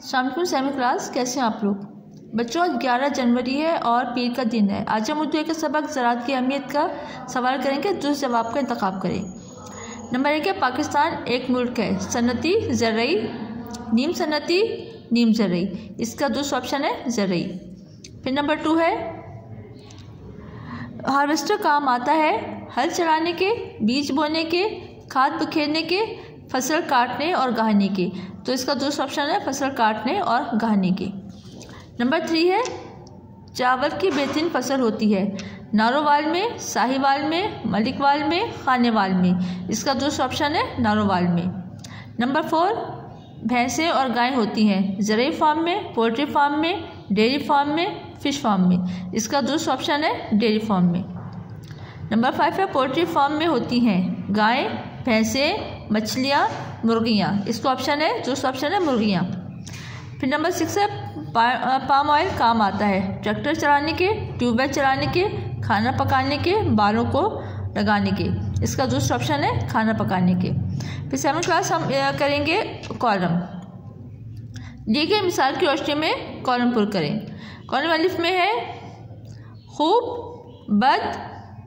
शाम semi class, कैसे हैं आप लोग बच्चों। आज 11 जनवरी है और पीर का दिन है। आज हम उर्दू के सबक ज़राअत की अहमियत का सवाल करेंगे, दुरुस्त जवाब का इंतखाब करें। नंबर 1 है, पाकिस्तान एक मुल्क है। सनती ज़रई, नीम सनती नीम ज़रई, इसका दूसरा ऑप्शन है ज़रई। फिर नंबर 2 है, हार्वेस्टर काम आता है हल चलाने के, बीज बोने के, खाद बिखेरने के, फसल काटने और गाहने के। तो इसका दूसरा ऑप्शन है फसल काटने और गाहने के। नंबर 3 है, चावल की बेहतरीन फसल होती है नारोवाल में, साहिवाल में, मलिकवाल में, खानेवाल में। इसका दूसरा ऑप्शन है नारोवाल में। नंबर 4, भैंसें और गायें होती हैं ज़रई फार्म में, पोल्ट्री फार्म में, डेयरी फार्म में, फ़िश फार्म में। इसका दूसरा ऑप्शन है डेयरी फार्म में। नंबर 5 है, पोल्ट्री फार्म में होती हैं गायें, भैंसें, मछलियाँ, मुर्गियाँ। इसका ऑप्शन है दूसरा ऑप्शन है मुर्गियाँ। फिर नंबर 6 है, पाम ऑयल काम आता है ट्रैक्टर चलाने के, ट्यूबवेल चलाने के, खाना पकाने के, बालों को लगाने के। इसका दूसरा ऑप्शन है खाना पकाने के। फिर 7th क्लास हम करेंगे कॉलम। दी गई मिसाल की रोशनी में कॉलम पुर करें। कॉलम अलिफ में है खूब, बद,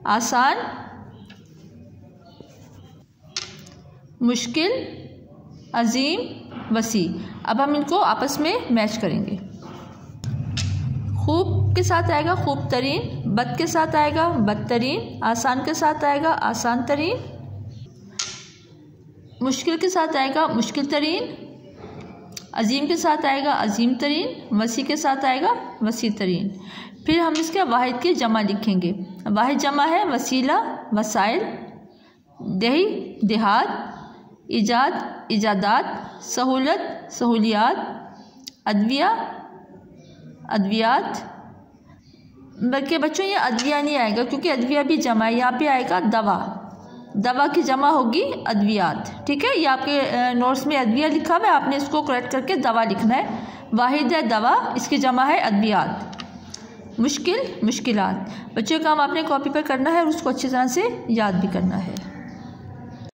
आसान, मुश्किल, अजीम, वसी। अब हम इनको आपस में मैच करेंगे। खूब के साथ आएगा खूब तरीन, बद के साथ आएगा बदतरीन, आसान के साथ आएगा आसान तरीन, मुश्किल के साथ आएगा मुश्किल तरीन, अजीम के साथ आएगा अजीम तरीन, वसी के साथ आएगा वसी तरीन। फिर हम इसके वाहिद की जमा लिखेंगे। वाहिद जमा है वसीला, वसाइल, दही, देहात, इजाद, इजादात, सहूलत, सहूलियात, अदविया, अद्वियात। बल्कि बच्चों ये अद्विया नहीं आएगा क्योंकि अद्विया भी जमा है। यहाँ पे आएगा दवा, दवा की जमा होगी अद्वियात। ठीक है, ये आपके नोट्स में अद्विया लिखा हुआ है, आपने इसको करेक्ट करके दवा लिखना है। वाहिद है दवा, इसकी जमा है अद्वियात। मुश्किल, मुश्किलात। बच्चों का काम आपने कॉपी पर करना है और उसको अच्छी तरह से याद भी करना है।